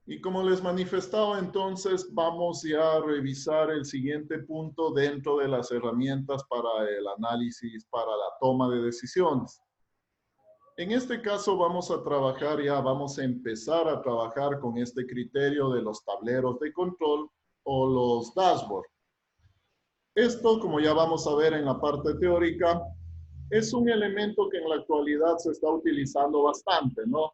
Y como les manifestaba, entonces vamos ya a revisar el siguiente punto dentro de las herramientas para el análisis, para la toma de decisiones. En este caso vamos a trabajar ya, vamos a empezar a trabajar con este criterio de los tableros de control o los dashboards. Esto, como ya vamos a ver en la parte teórica, es un elemento que en la actualidad se está utilizando bastante, ¿no?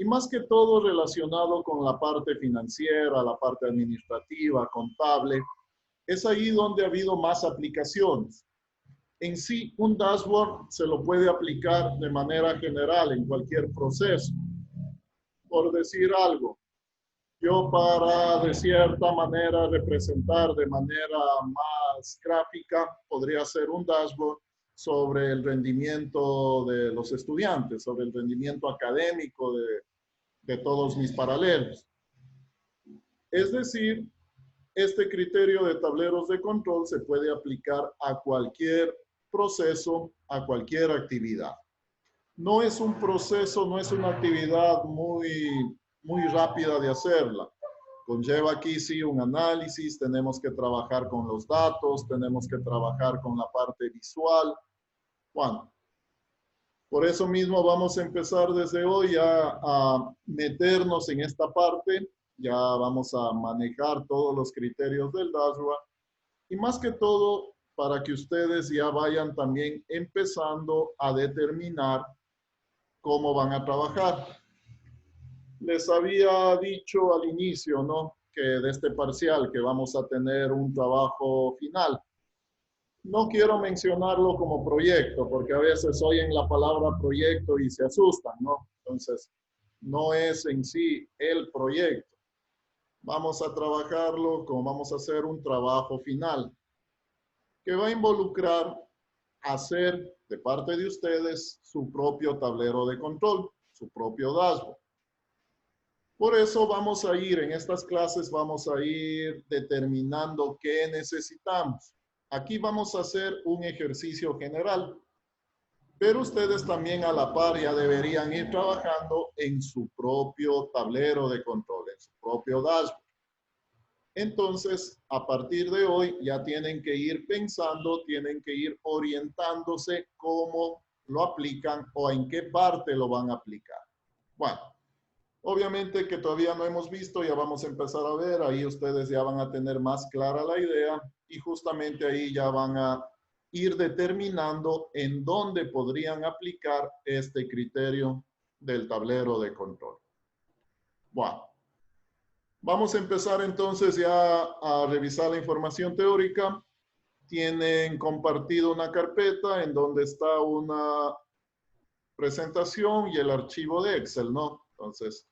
Y más que todo relacionado con la parte financiera, la parte administrativa, contable, es ahí donde ha habido más aplicaciones. En sí, un dashboard se lo puede aplicar de manera general en cualquier proceso. Por decir algo, yo para de cierta manera representar de manera más gráfica, podría hacer un dashboard sobre el rendimiento de los estudiantes, sobre el rendimiento académico de todos mis paralelos. Es decir, este criterio de tableros de control se puede aplicar a cualquier proceso, a cualquier actividad. No es un proceso, no es una actividad muy rápida de hacerla. Conlleva aquí sí un análisis, tenemos que trabajar con los datos, tenemos que trabajar con la parte visual. Bueno, por eso mismo vamos a empezar desde hoy a meternos en esta parte. Ya vamos a manejar todos los criterios del dashboard y más que todo para que ustedes ya vayan también empezando a determinar cómo van a trabajar. Les había dicho al inicio, ¿no? Que de este parcial que vamos a tener un trabajo final. No quiero mencionarlo como proyecto, porque a veces oyen la palabra proyecto y se asustan, ¿no? Entonces, no es en sí el proyecto. Vamos a trabajarlo como vamos a hacer un trabajo final, que va a involucrar hacer de parte de ustedes su propio tablero de control, su propio dashboard. Por eso vamos a ir, en estas clases vamos a ir determinando qué necesitamos. Aquí vamos a hacer un ejercicio general, pero ustedes también a la par ya deberían ir trabajando en su propio tablero de control, en su propio dashboard. Entonces, a partir de hoy ya tienen que ir pensando, tienen que ir orientándose cómo lo aplican o en qué parte lo van a aplicar. Bueno, obviamente que todavía no hemos visto, ya vamos a empezar a ver, ahí ustedes ya van a tener más clara la idea y justamente ahí ya van a ir determinando en dónde podrían aplicar este criterio del tablero de control. Bueno, vamos a empezar entonces ya a revisar la información teórica. Tienen compartido una carpeta en donde está una presentación y el archivo de Excel, ¿no? Entonces,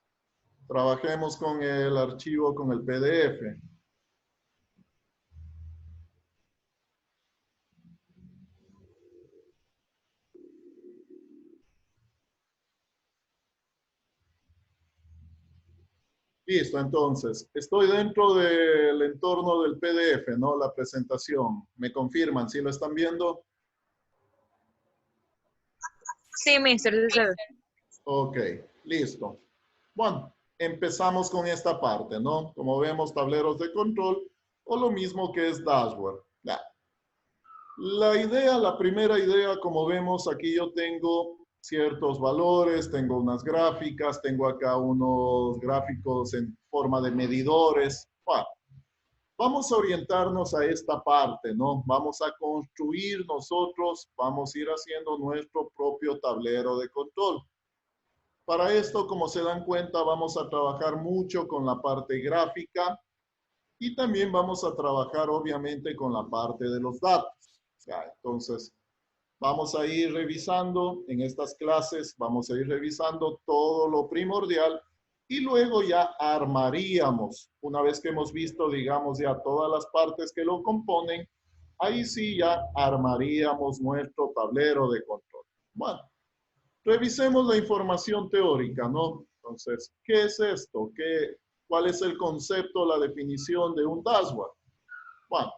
trabajemos con el archivo, con el PDF. Listo, entonces, estoy dentro del entorno del PDF, ¿no? La presentación. ¿Me confirman si lo están viendo? Sí, mister, sí se ve. Ok, listo. Bueno, empezamos con esta parte, ¿no? Como vemos, tableros de control o lo mismo que es dashboard. Ya. La idea, la primera idea, como vemos, aquí yo tengo ciertos valores, tengo unas gráficas, tengo acá unos gráficos en forma de medidores. Bueno, vamos a orientarnos a esta parte, ¿no? Vamos a construir nosotros, vamos a ir haciendo nuestro propio tablero de control. Para esto, como se dan cuenta, vamos a trabajar mucho con la parte gráfica y también vamos a trabajar, obviamente, con la parte de los datos. Entonces, vamos a ir revisando en estas clases, vamos a ir revisando todo lo primordial y luego ya armaríamos, una vez que hemos visto, digamos, ya todas las partes que lo componen, ahí sí ya armaríamos nuestro tablero de control. Bueno, revisemos la información teórica, ¿no? Entonces, ¿qué es esto? ¿Cuál es el concepto, la definición de un dashboard? Bueno,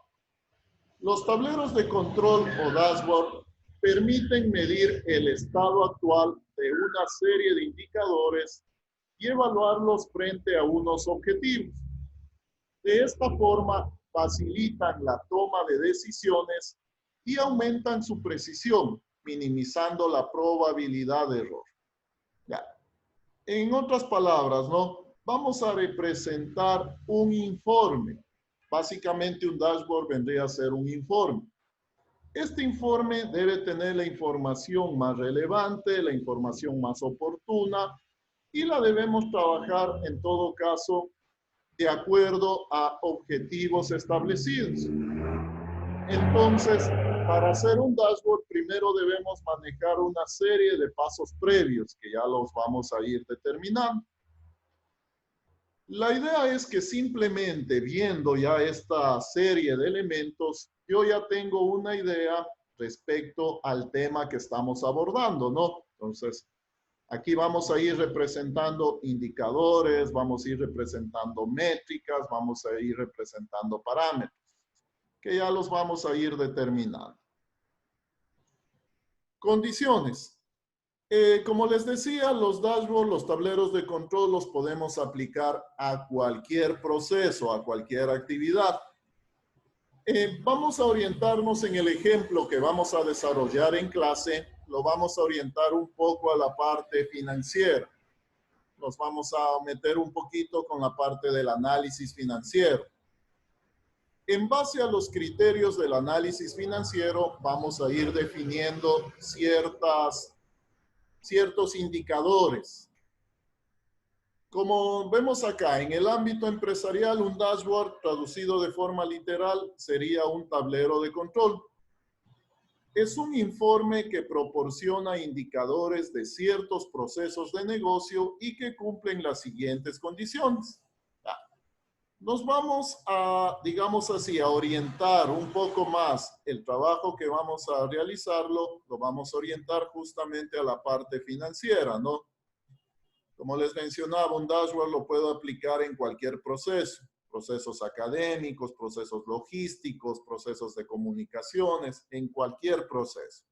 los tableros de control o dashboard permiten medir el estado actual de una serie de indicadores y evaluarlos frente a unos objetivos. De esta forma, facilitan la toma de decisiones y aumentan su precisión, minimizando la probabilidad de error. Ya. En otras palabras, ¿no? Vamos a representar un informe. Básicamente un dashboard vendría a ser un informe. Este informe debe tener la información más relevante, la información más oportuna y la debemos trabajar en todo caso de acuerdo a objetivos establecidos. Entonces, para hacer un dashboard, primero debemos manejar una serie de pasos previos que ya los vamos a ir determinando. La idea es que simplemente viendo ya esta serie de elementos, yo ya tengo una idea respecto al tema que estamos abordando, ¿no? Entonces, aquí vamos a ir representando indicadores, vamos a ir representando métricas, vamos a ir representando parámetros, que ya los vamos a ir determinando. Condiciones. Como les decía, los dashboards, los tableros de control los podemos aplicar a cualquier proceso, a cualquier actividad. Vamos a orientarnos en el ejemplo que vamos a desarrollar en clase, lo vamos a orientar un poco a la parte financiera. Nos vamos a meter un poquito con la parte del análisis financiero. En base a los criterios del análisis financiero, vamos a ir definiendo ciertos indicadores. Como vemos acá, en el ámbito empresarial, un dashboard traducido de forma literal sería un tablero de control. Es un informe que proporciona indicadores de ciertos procesos de negocio y que cumplen las siguientes condiciones. Nos vamos a, digamos así, a orientar un poco más el trabajo que vamos a realizarlo, lo vamos a orientar justamente a la parte financiera, ¿no? Como les mencionaba, un dashboard lo puedo aplicar en cualquier proceso, procesos académicos, procesos logísticos, procesos de comunicaciones, en cualquier proceso.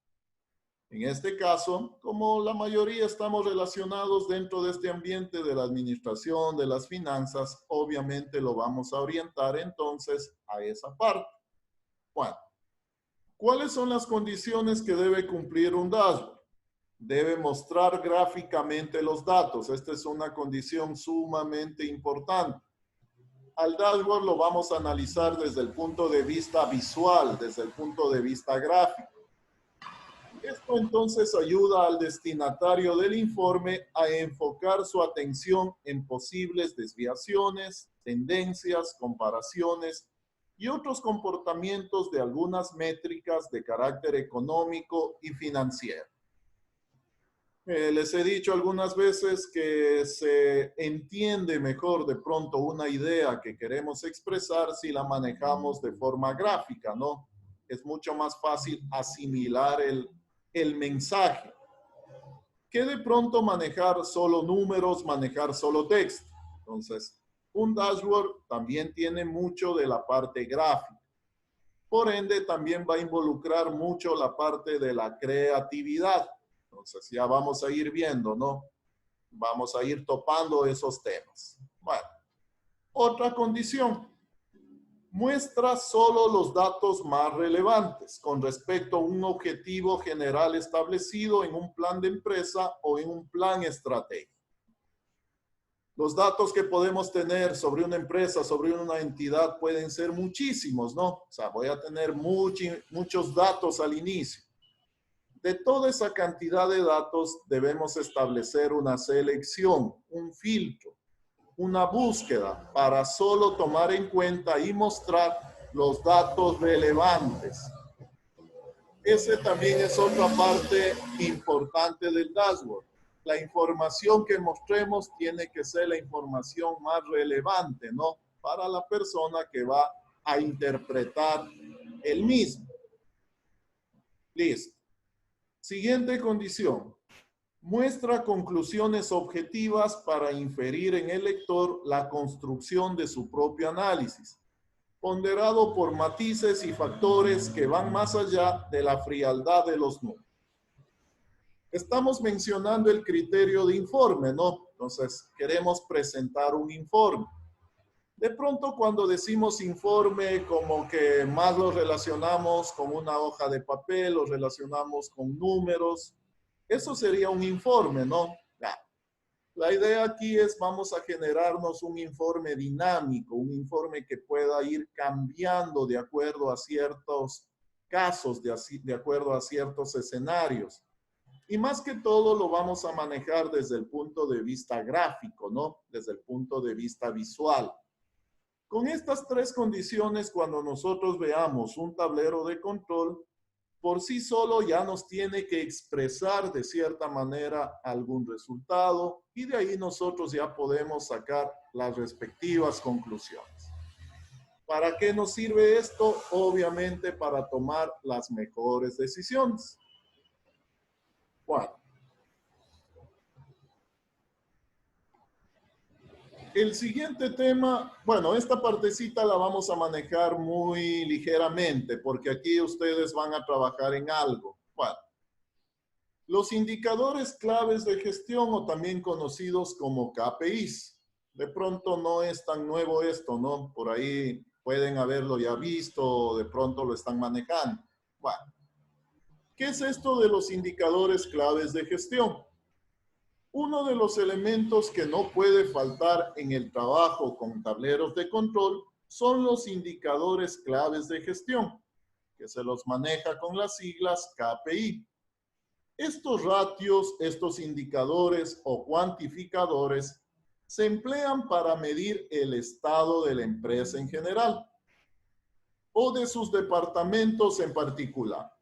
En este caso, como la mayoría estamos relacionados dentro de este ambiente de la administración, de las finanzas, obviamente lo vamos a orientar entonces a esa parte. Bueno, ¿cuáles son las condiciones que debe cumplir un dashboard? Debe mostrar gráficamente los datos. Esta es una condición sumamente importante. Al dashboard lo vamos a analizar desde el punto de vista visual, desde el punto de vista gráfico. Esto entonces ayuda al destinatario del informe a enfocar su atención en posibles desviaciones, tendencias, comparaciones y otros comportamientos de algunas métricas de carácter económico y financiero. Les he dicho algunas veces que se entiende mejor de pronto una idea que queremos expresar si la manejamos de forma gráfica, ¿no? Es mucho más fácil asimilar el mensaje que de pronto manejar solo números, manejar solo texto. Entonces, un dashboard también tiene mucho de la parte gráfica. Por ende, también va a involucrar mucho la parte de la creatividad. Entonces, ya vamos a ir viendo, ¿no? Vamos a ir topando esos temas. Bueno, otra condición. Muestra solo los datos más relevantes con respecto a un objetivo general establecido en un plan de empresa o en un plan estratégico. Los datos que podemos tener sobre una empresa, sobre una entidad, pueden ser muchísimos, ¿no? O sea, voy a tener muchos datos al inicio. De toda esa cantidad de datos debemos establecer una selección, un filtro, una búsqueda para solo tomar en cuenta y mostrar los datos relevantes. Ese también es otra parte importante del dashboard. La información que mostremos tiene que ser la información más relevante, ¿no? Para la persona que va a interpretar el mismo. Listo. Siguiente condición. Muestra conclusiones objetivas para inferir en el lector la construcción de su propio análisis, ponderado por matices y factores que van más allá de la frialdad de los números. Estamos mencionando el criterio de informe, ¿no? Entonces, queremos presentar un informe. De pronto, cuando decimos informe, como que más lo relacionamos con una hoja de papel, lo relacionamos con números. Eso sería un informe, ¿no? Ya. La idea aquí es, vamos a generarnos un informe dinámico, un informe que pueda ir cambiando de acuerdo a ciertos casos, de acuerdo a ciertos escenarios. Y más que todo lo vamos a manejar desde el punto de vista gráfico, ¿no? Desde el punto de vista visual. Con estas tres condiciones, cuando nosotros veamos un tablero de control, por sí solo ya nos tiene que expresar de cierta manera algún resultado y de ahí nosotros ya podemos sacar las respectivas conclusiones. ¿Para qué nos sirve esto? Obviamente para tomar las mejores decisiones. Bueno. El siguiente tema, bueno, esta partecita la vamos a manejar muy ligeramente porque aquí ustedes van a trabajar en algo. Bueno, los indicadores claves de gestión o también conocidos como KPIs. De pronto no es tan nuevo esto, ¿no? Por ahí pueden haberlo ya visto o de pronto lo están manejando. Bueno, ¿qué es esto de los indicadores claves de gestión? Uno de los elementos que no puede faltar en el trabajo con tableros de control son los indicadores claves de gestión, que se los maneja con las siglas KPI. Estos ratios, estos indicadores o cuantificadores se emplean para medir el estado de la empresa en general o de sus departamentos en particular,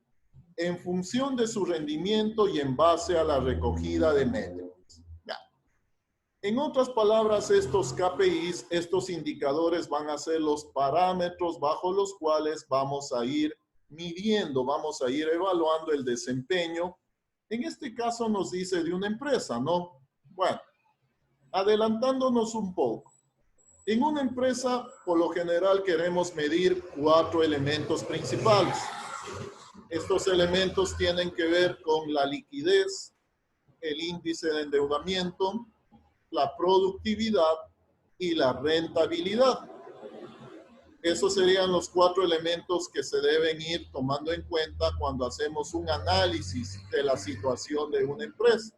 en función de su rendimiento y en base a la recogida de métricas. En otras palabras, estos KPIs, estos indicadores van a ser los parámetros bajo los cuales vamos a ir midiendo, vamos a ir evaluando el desempeño. En este caso nos dice de una empresa, ¿no? Bueno, adelantándonos un poco. En una empresa, por lo general, queremos medir 4 elementos principales. Estos elementos tienen que ver con la liquidez, el índice de endeudamiento, la productividad y la rentabilidad. Esos serían los 4 elementos que se deben ir tomando en cuenta cuando hacemos un análisis de la situación de una empresa.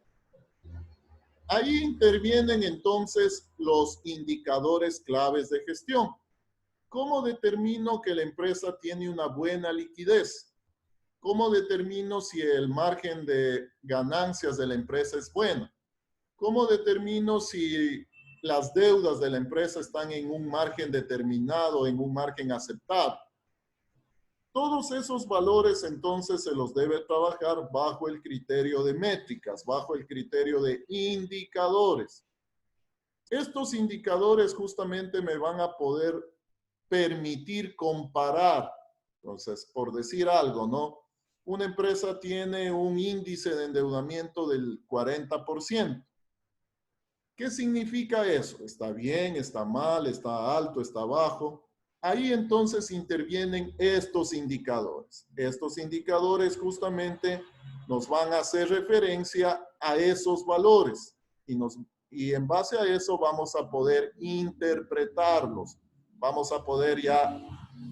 Ahí intervienen entonces los indicadores claves de gestión. ¿Cómo determino que la empresa tiene una buena liquidez? ¿Cómo determino si el margen de ganancias de la empresa es bueno? ¿Cómo determino si las deudas de la empresa están en un margen determinado, en un margen aceptable? Todos esos valores entonces se los debe trabajar bajo el criterio de métricas, bajo el criterio de indicadores. Estos indicadores justamente me van a poder permitir comparar. Entonces, por decir algo, ¿no? Una empresa tiene un índice de endeudamiento del 40%. ¿Qué significa eso? ¿Está bien? ¿Está mal? ¿Está alto? ¿Está bajo? Ahí entonces intervienen estos indicadores. Estos indicadores justamente nos van a hacer referencia a esos valores y en base a eso vamos a poder interpretarlos. Vamos a poder ya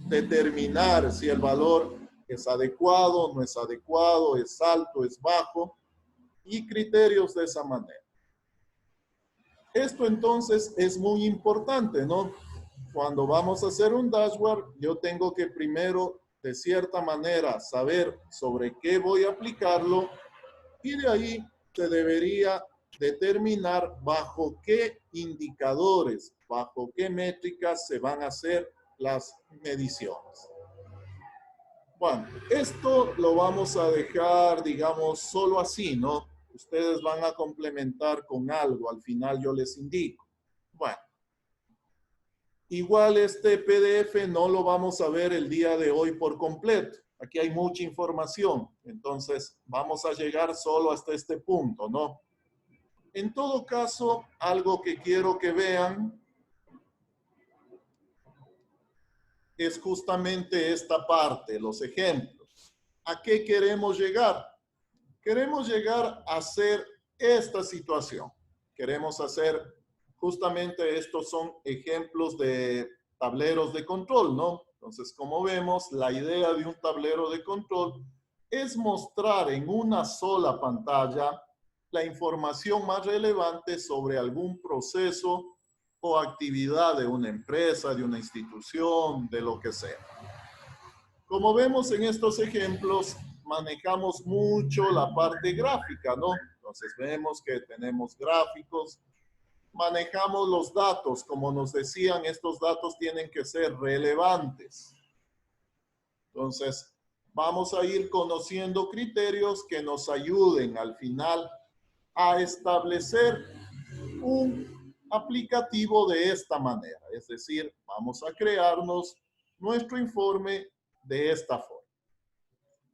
determinar si el valor es adecuado, no es adecuado, es alto, es bajo y criterios de esa manera. Esto entonces es muy importante, ¿no? Cuando vamos a hacer un dashboard, yo tengo que primero, de cierta manera, saber sobre qué voy a aplicarlo y de ahí se debería determinar bajo qué indicadores, bajo qué métricas se van a hacer las mediciones. Bueno, esto lo vamos a dejar, digamos, solo así, ¿no? Ustedes van a complementar con algo, al final yo les indico. Bueno, igual este PDF no lo vamos a ver el día de hoy por completo. Aquí hay mucha información, entonces vamos a llegar solo hasta este punto, ¿no? En todo caso, algo que quiero que vean es justamente esta parte, los ejemplos. ¿A qué queremos llegar? Queremos llegar a hacer esta situación. queremos hacer justamente estos son ejemplos de tableros de control, ¿no? Entonces, como vemos, la idea de un tablero de control es mostrar en una sola pantalla la información más relevante sobre algún proceso o actividad de una empresa, de una institución, de lo que sea. Como vemos en estos ejemplos, manejamos mucho la parte gráfica, ¿no? Entonces vemos que tenemos gráficos, manejamos los datos, como nos decían, estos datos tienen que ser relevantes. Entonces, vamos a ir conociendo criterios que nos ayuden al final a establecer un aplicativo de esta manera. Es decir, vamos a crearnos nuestro informe de esta forma.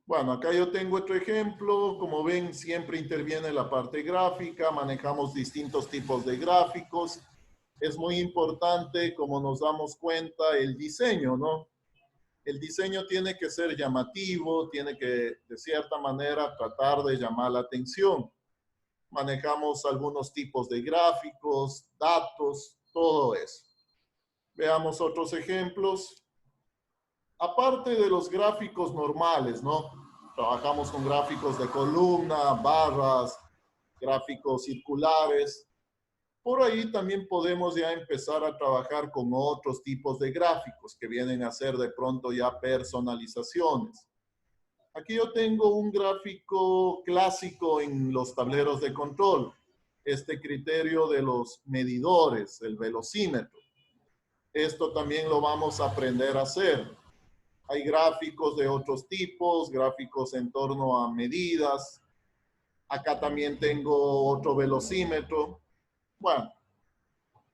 Bueno, acá yo tengo otro ejemplo. Como ven, siempre interviene la parte gráfica. Manejamos distintos tipos de gráficos. Es muy importante, como nos damos cuenta, el diseño, ¿no? El diseño tiene que ser llamativo, tiene que, de cierta manera, tratar de llamar la atención. Manejamos algunos tipos de gráficos, datos, todo eso. Veamos otros ejemplos. Aparte de los gráficos normales, ¿no? Trabajamos con gráficos de columna, barras, gráficos circulares. Por ahí también podemos ya empezar a trabajar con otros tipos de gráficos que vienen a ser de pronto ya personalizaciones. Aquí yo tengo un gráfico clásico en los tableros de control. Este criterio de los medidores, el velocímetro. Esto también lo vamos a aprender a hacer. Hay gráficos de otros tipos, gráficos en torno a medidas. Acá también tengo otro velocímetro. Bueno,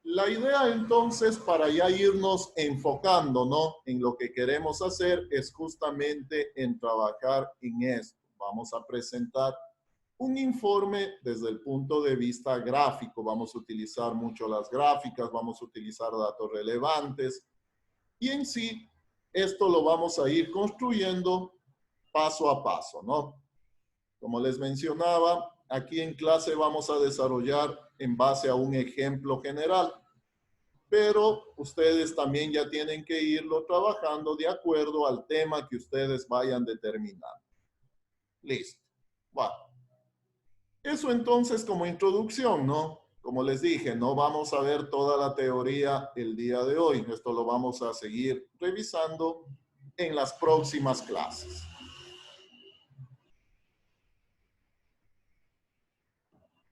la idea entonces para ya irnos enfocando, ¿no? En lo que queremos hacer es justamente en trabajar en esto. Vamos a presentar un informe desde el punto de vista gráfico. Vamos a utilizar mucho las gráficas, vamos a utilizar datos relevantes y en sí esto lo vamos a ir construyendo paso a paso, ¿no? Como les mencionaba, aquí en clase vamos a desarrollar en base a un ejemplo general, pero ustedes también ya tienen que irlo trabajando de acuerdo al tema que ustedes vayan determinando. Listo. Bueno, eso entonces como introducción, ¿no? Como les dije, no vamos a ver toda la teoría el día de hoy. Esto lo vamos a seguir revisando en las próximas clases.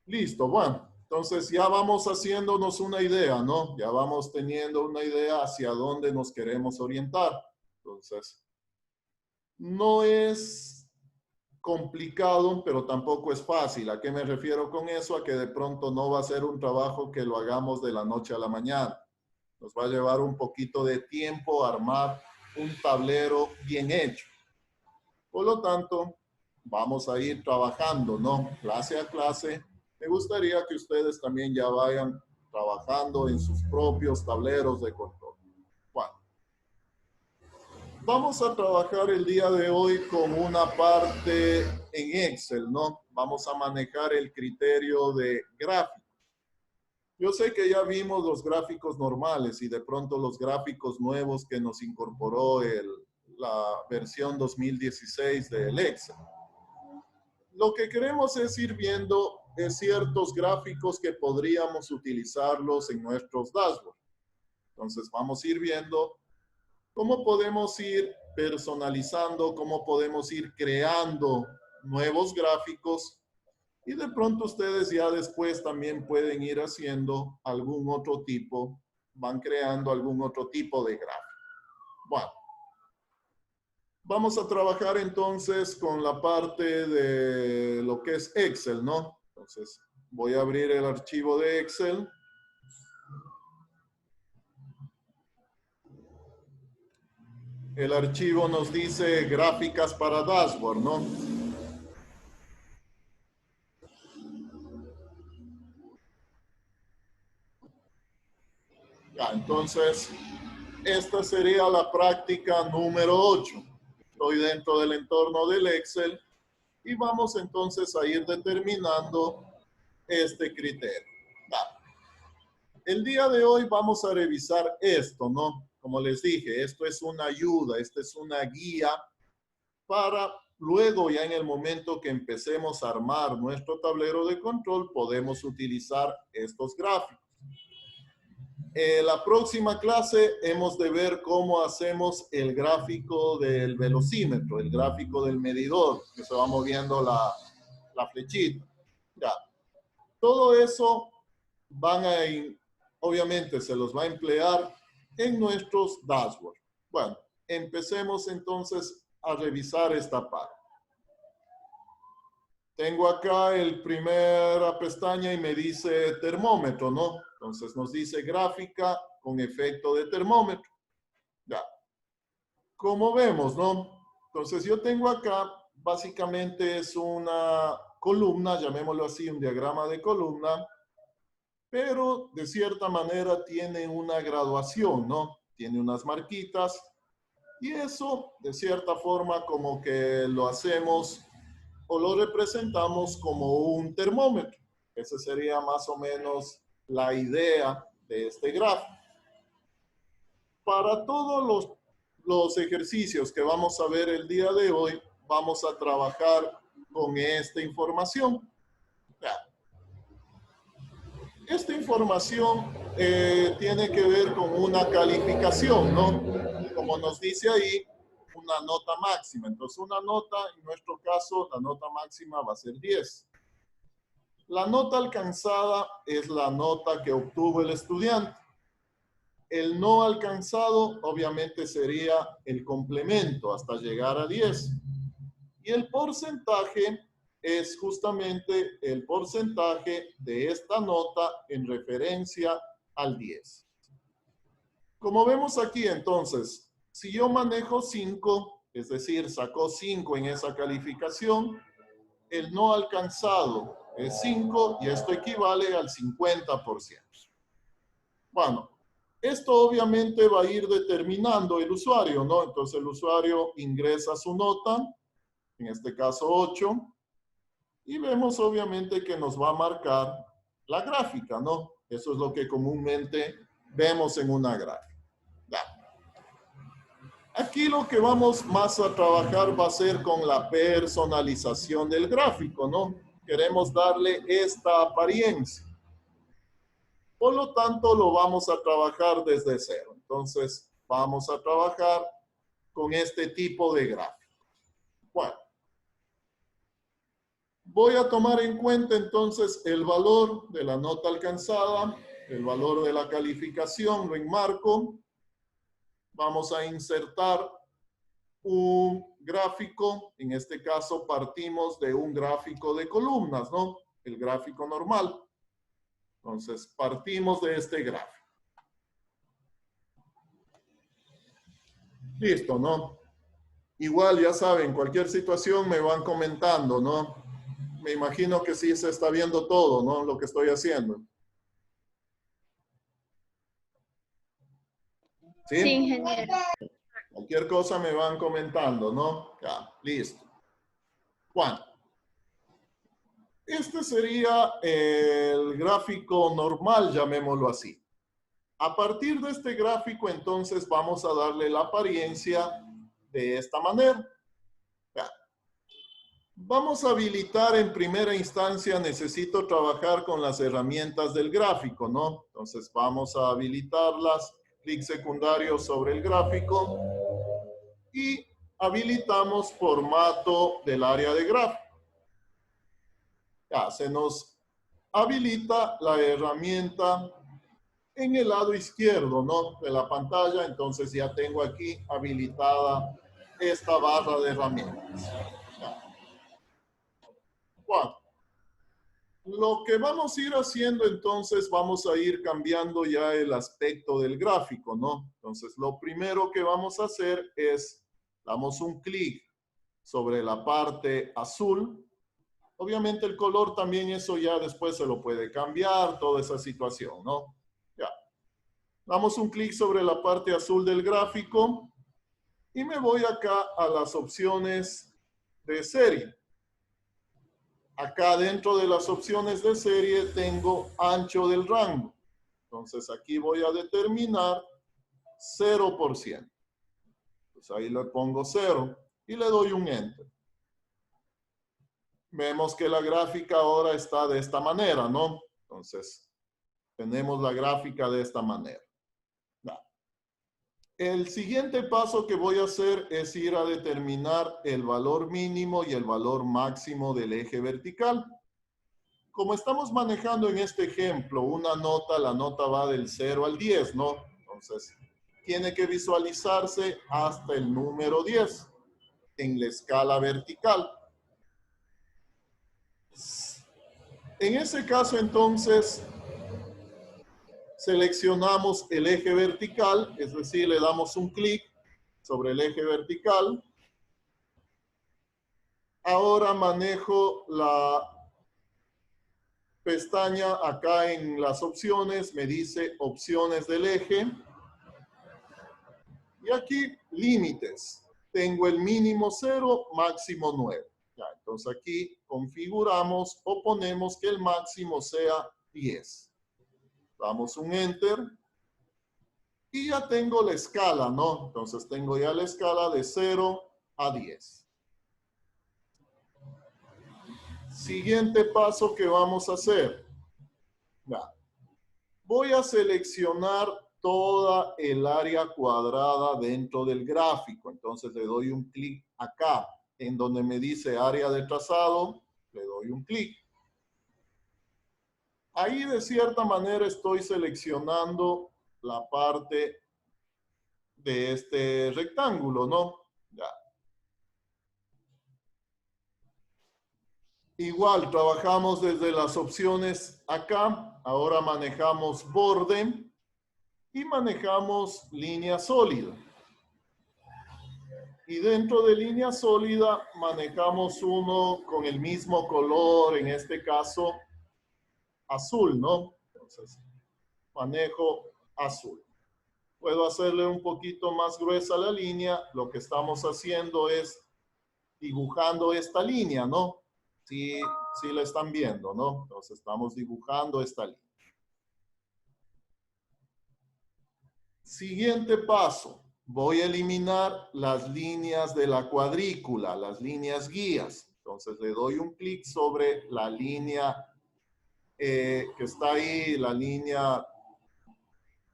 Listo, bueno, entonces ya vamos haciéndonos una idea, ¿no? Ya vamos teniendo una idea hacia dónde nos queremos orientar. Entonces, no es complicado, pero tampoco es fácil. ¿A qué me refiero con eso? A que de pronto no va a ser un trabajo que lo hagamos de la noche a la mañana. Nos va a llevar un poquito de tiempo armar un tablero bien hecho. Por lo tanto, vamos a ir trabajando, ¿no? Clase a clase. Me gustaría que ustedes también ya vayan trabajando en sus propios tableros de control. Bueno, vamos a trabajar el día de hoy con una parte en Excel, ¿no? Vamos a manejar el criterio de gráfico. Yo sé que ya vimos los gráficos normales y de pronto los gráficos nuevos que nos incorporó la versión 2016 del Excel. Lo que queremos es ir viendo ciertos gráficos que podríamos utilizarlos en nuestros dashboards. Entonces vamos a ir viendo cómo podemos ir personalizando, cómo podemos ir creando nuevos gráficos y de pronto ustedes ya después también pueden ir haciendo algún otro tipo, van creando algún otro tipo de gráfico. Bueno. Vamos a trabajar entonces con la parte de lo que es Excel, ¿no? Entonces, voy a abrir el archivo de Excel. El archivo nos dice gráficas para dashboard, ¿no? Ya, entonces, esta sería la práctica número 8. Estoy dentro del entorno del Excel y vamos entonces a ir determinando este criterio. el día de hoy vamos a revisar esto, ¿no? Como les dije, esto es una ayuda, esta es una guía para luego, ya en el momento que empecemos a armar nuestro tablero de control, podemos utilizar estos gráficos. La próxima clase hemos de ver cómo hacemos el gráfico del velocímetro, el gráfico del medidor, que se va moviendo la flechita. Ya. Todo eso obviamente se los va a emplear en nuestros dashboards. Bueno, empecemos entonces a revisar esta parte. Tengo acá el primera pestaña y me dice termómetro, ¿no? Entonces nos dice gráfica con efecto de termómetro. Ya. Como vemos, ¿no? Entonces yo tengo acá, básicamente es una columna, llamémoslo así, un diagrama de columna, pero de cierta manera tiene una graduación, ¿no? Tiene unas marquitas y eso, de cierta forma, como que lo hacemos o lo representamos como un termómetro. Esa sería más o menos la idea de este gráfico. Para todos los ejercicios que vamos a ver el día de hoy, vamos a trabajar con esta información. Esta información tiene que ver con una calificación, ¿no? Como nos dice ahí, una nota máxima. Entonces, una nota, en nuestro caso, la nota máxima va a ser 10. La nota alcanzada es la nota que obtuvo el estudiante. El no alcanzado, obviamente, sería el complemento hasta llegar a 10. Y el porcentaje es justamente el porcentaje de esta nota en referencia al 10. Como vemos aquí, entonces, si yo manejo 5, es decir, sacó 5 en esa calificación, el no alcanzado es 5 y esto equivale al 50%. Bueno, esto obviamente va a ir determinando el usuario, ¿no? Entonces el usuario ingresa su nota, en este caso 8, y vemos obviamente que nos va a marcar la gráfica, ¿no? Eso es lo que comúnmente vemos en una gráfica. Ya. Aquí lo que vamos más a trabajar va a ser con la personalización del gráfico, ¿no? Queremos darle esta apariencia. Por lo tanto, lo vamos a trabajar desde cero. Entonces, vamos a trabajar con este tipo de gráfico. Bueno. Voy a tomar en cuenta entonces el valor de la nota alcanzada, el valor de la calificación, lo enmarco. Vamos a insertar un gráfico, en este caso partimos de un gráfico de columnas, ¿no? El gráfico normal. Entonces partimos de este gráfico. Listo, ¿no? Igual ya saben, cualquier situación me van comentando, ¿no? Me imagino que sí se está viendo todo, ¿no? Lo que estoy haciendo. ¿Sí? Sí, ingeniero. Cualquier cosa me van comentando, ¿no? Ya, listo. Juan. Este sería el gráfico normal, llamémoslo así. A partir de este gráfico, entonces, vamos a darle la apariencia de esta manera. Ya. Vamos a habilitar en primera instancia, necesito trabajar con las herramientas del gráfico, ¿no? Entonces, vamos a habilitarlas. Clic secundario sobre el gráfico. Y habilitamos formato del área de gráfico. Ya, se nos habilita la herramienta en el lado izquierdo, ¿no? De la pantalla. Entonces ya tengo aquí habilitada esta barra de herramientas. Ya. Bueno, lo que vamos a ir haciendo entonces, vamos a ir cambiando ya el aspecto del gráfico, ¿no? Entonces lo primero que vamos a hacer es, damos un clic sobre la parte azul. Obviamente el color también, eso ya después se lo puede cambiar, toda esa situación, ¿no? Ya. Damos un clic sobre la parte azul del gráfico y me voy acá a las opciones de serie. Acá dentro de las opciones de serie tengo ancho del rango. Entonces aquí voy a determinar 0%. Pues ahí le pongo 0 y le doy un Enter. Vemos que la gráfica ahora está de esta manera, ¿no? Entonces, tenemos la gráfica de esta manera. El siguiente paso que voy a hacer es ir a determinar el valor mínimo y el valor máximo del eje vertical. Como estamos manejando en este ejemplo una nota, la nota va del 0 al 10, ¿no? Entonces, tiene que visualizarse hasta el número 10 en la escala vertical. En ese caso, entonces, seleccionamos el eje vertical, es decir, le damos un clic sobre el eje vertical. Ahora manejo la pestaña acá en las opciones, me dice opciones del eje. Y aquí límites. Tengo el mínimo 0, máximo 9. Ya, entonces aquí configuramos o ponemos que el máximo sea 10. Damos un Enter. Y ya tengo la escala, ¿no? Entonces tengo ya la escala de 0 a 10. Siguiente paso que vamos a hacer. Ya. Voy a seleccionar toda el área cuadrada dentro del gráfico. Entonces le doy un clic acá, en donde me dice área de trazado, le doy un clic. Ahí de cierta manera estoy seleccionando la parte de este rectángulo, ¿no? Ya. Igual, trabajamos desde las opciones acá. Ahora manejamos borde y manejamos línea sólida. Y dentro de línea sólida manejamos uno con el mismo color, en este caso azul, ¿no? Entonces, manejo azul. Puedo hacerle un poquito más gruesa la línea. Lo que estamos haciendo es dibujando esta línea, ¿no? Sí, sí la están viendo, ¿no? Entonces estamos dibujando esta línea. Siguiente paso. Voy a eliminar las líneas de la cuadrícula, las líneas guías. Entonces le doy un clic sobre la línea que está ahí, la línea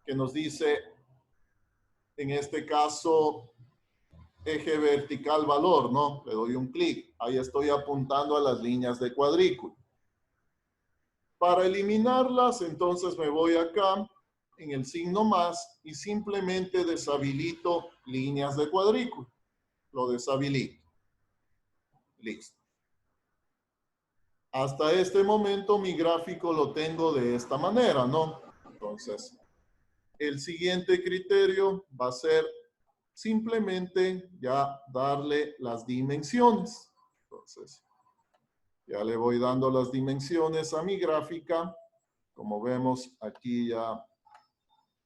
que nos dice, en este caso, eje vertical valor, ¿no? Le doy un clic. Ahí estoy apuntando a las líneas de cuadrícula. Para eliminarlas, entonces me voy acá en el signo más y simplemente deshabilito líneas de cuadrícula. Lo deshabilito. Listo. Hasta este momento mi gráfico lo tengo de esta manera, ¿no? Entonces, el siguiente criterio va a ser simplemente ya darle las dimensiones. Entonces, ya le voy dando las dimensiones a mi gráfica. Como vemos, aquí ya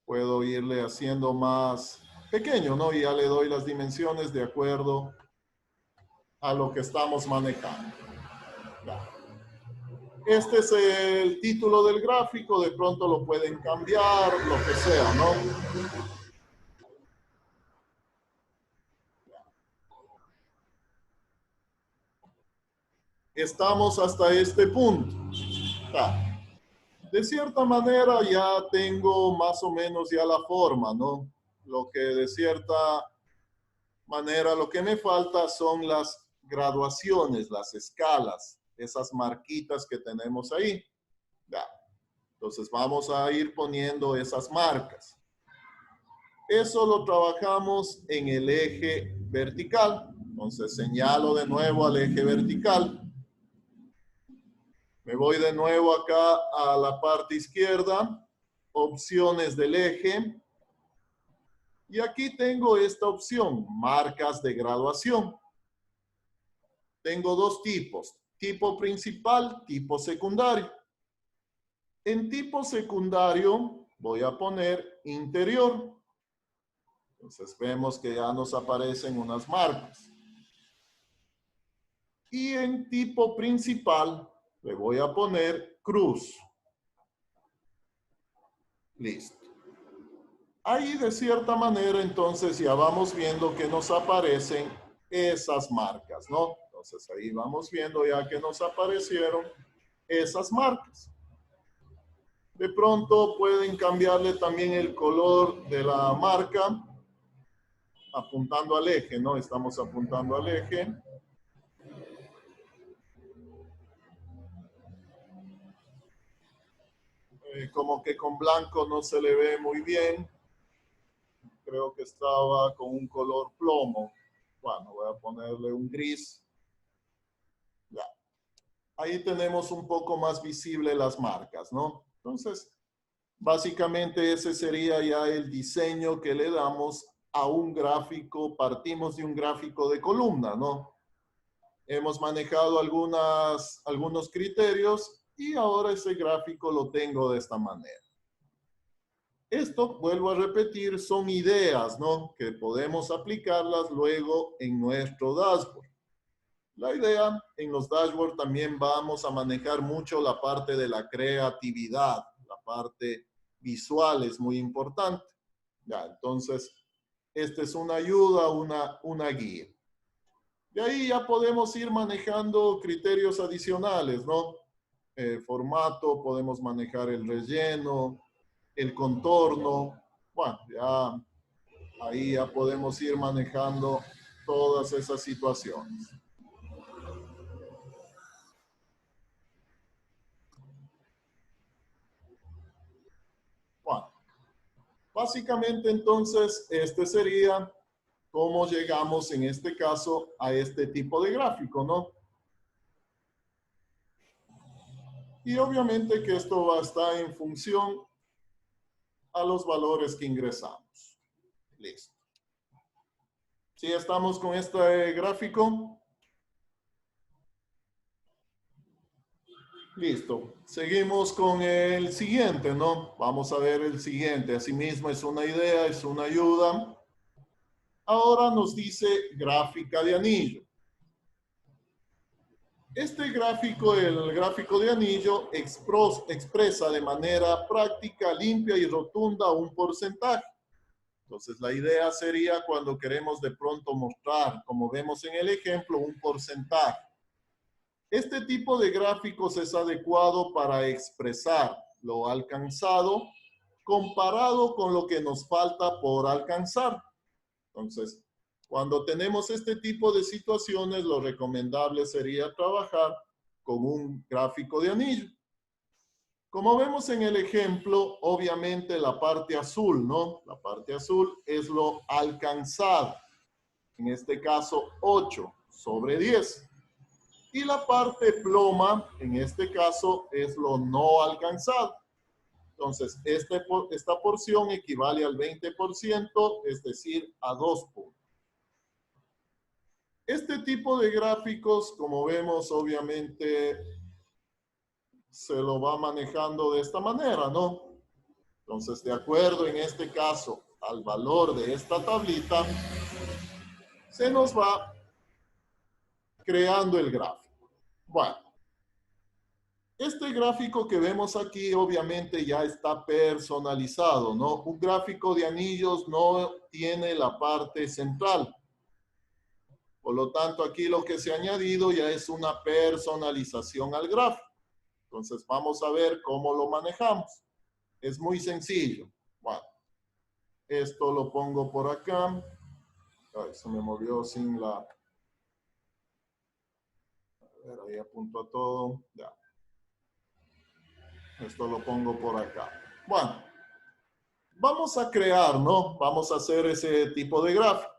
puedo irle haciendo más pequeño, ¿no? Y ya le doy las dimensiones de acuerdo a lo que estamos manejando. Ya. Este es el título del gráfico, de pronto lo pueden cambiar, lo que sea, ¿no? Estamos hasta este punto. Ya. De cierta manera ya tengo más o menos ya la forma, ¿no? Lo que de cierta manera, lo que me falta son las graduaciones, las escalas, esas marquitas que tenemos ahí. Ya. Entonces vamos a ir poniendo esas marcas. Eso lo trabajamos en el eje vertical. Entonces señalo de nuevo al eje vertical. Me voy de nuevo acá a la parte izquierda, opciones del eje. Y aquí tengo esta opción, marcas de graduación. Tengo dos tipos, tipo principal, tipo secundario. En tipo secundario voy a poner interior. Entonces vemos que ya nos aparecen unas marcas. Y en tipo principal le voy a poner cruz. Listo. Ahí de cierta manera entonces ya vamos viendo que nos aparecen esas marcas, ¿no? Entonces ahí vamos viendo ya que nos aparecieron esas marcas. De pronto pueden cambiarle también el color de la marca apuntando al eje, ¿no? Estamos apuntando al eje. Como que con blanco no se le ve muy bien. Creo que estaba con un color plomo. Bueno, voy a ponerle un gris. Ya. Ahí tenemos un poco más visible las marcas, ¿no? Entonces, básicamente ese sería ya el diseño que le damos a un gráfico. Partimos de un gráfico de columna, ¿no? Hemos manejado algunos criterios y ahora ese gráfico lo tengo de esta manera. Esto, vuelvo a repetir, son ideas, ¿no? Que podemos aplicarlas luego en nuestro dashboard. La idea, en los dashboards también vamos a manejar mucho la parte de la creatividad, la parte visual es muy importante. Ya, entonces, esta es una ayuda, una guía. De ahí ya podemos ir manejando criterios adicionales, ¿no? Formato, podemos manejar el relleno, el contorno. Bueno, ya ahí ya podemos ir manejando todas esas situaciones. Bueno, básicamente entonces este sería cómo llegamos en este caso a este tipo de gráfico, ¿no? Y obviamente que esto va a estar en función a los valores que ingresamos. Listo. ¿Sí estamos con este gráfico? Listo. Seguimos con el siguiente, ¿no? Vamos a ver el siguiente. Asimismo es una idea, es una ayuda. Ahora nos dice gráfica de anillo. Este gráfico, el gráfico de anillo, expresa de manera práctica, limpia y rotunda un porcentaje. Entonces, la idea sería cuando queremos de pronto mostrar, como vemos en el ejemplo, un porcentaje. Este tipo de gráficos es adecuado para expresar lo alcanzado comparado con lo que nos falta por alcanzar. Entonces, cuando tenemos este tipo de situaciones, lo recomendable sería trabajar con un gráfico de anillo. Como vemos en el ejemplo, obviamente la parte azul, ¿no? La parte azul es lo alcanzado. En este caso, 8/10. Y la parte ploma, en este caso, es lo no alcanzado. Entonces, esta porción equivale al 20%, es decir, a 2 puntos. Este tipo de gráficos, como vemos, obviamente se lo va manejando de esta manera, ¿no? Entonces, de acuerdo en este caso al valor de esta tablita, se nos va creando el gráfico. Bueno, este gráfico que vemos aquí obviamente ya está personalizado, ¿no? Un gráfico de anillos no tiene la parte central. Por lo tanto, aquí lo que se ha añadido ya es una personalización al gráfico. Entonces, vamos a ver cómo lo manejamos. Es muy sencillo. Bueno, esto lo pongo por acá. Ay, se me movió sin la... A ver, ahí apunto a todo. Ya. Esto lo pongo por acá. Bueno, vamos a crear, ¿no? Vamos a hacer ese tipo de gráfico.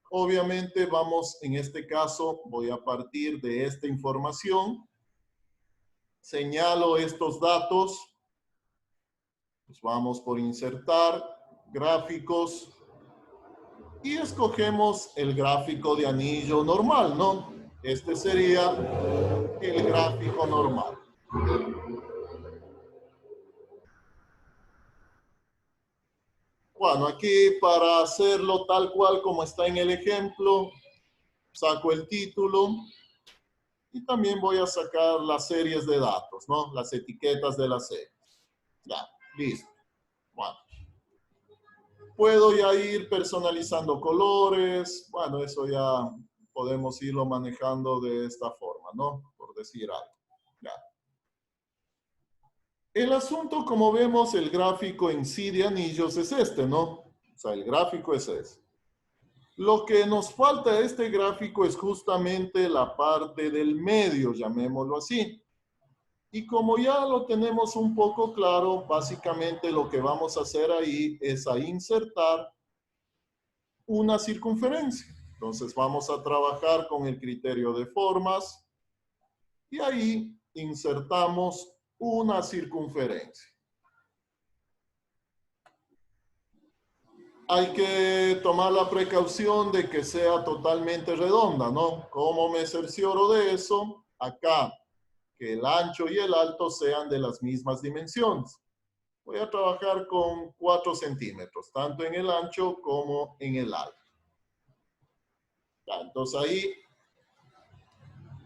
Obviamente vamos, en este caso, voy a partir de esta información. Señalo estos datos. Pues vamos por insertar, gráficos. Y escogemos el gráfico de anillo normal, ¿no? Este sería el gráfico normal. Bueno, aquí para hacerlo tal cual como está en el ejemplo, saco el título y también voy a sacar las series de datos, ¿no? Las etiquetas de las series. Ya, listo. Bueno, puedo ya ir personalizando colores. Bueno, eso ya podemos irlo manejando de esta forma, ¿no? Por decir algo. Ya. El asunto, como vemos, el gráfico en sí de anillos es este, ¿no? O sea, el gráfico es ese. Lo que nos falta de este gráfico es justamente la parte del medio, llamémoslo así. Y como ya lo tenemos un poco claro, básicamente lo que vamos a hacer ahí es a insertar una circunferencia. Entonces vamos a trabajar con el criterio de formas y ahí insertamos una circunferencia. Hay que tomar la precaución de que sea totalmente redonda, ¿no? ¿Cómo me cercioro de eso? Acá, que el ancho y el alto sean de las mismas dimensiones. Voy a trabajar con 4 centímetros, tanto en el ancho como en el alto. Entonces ahí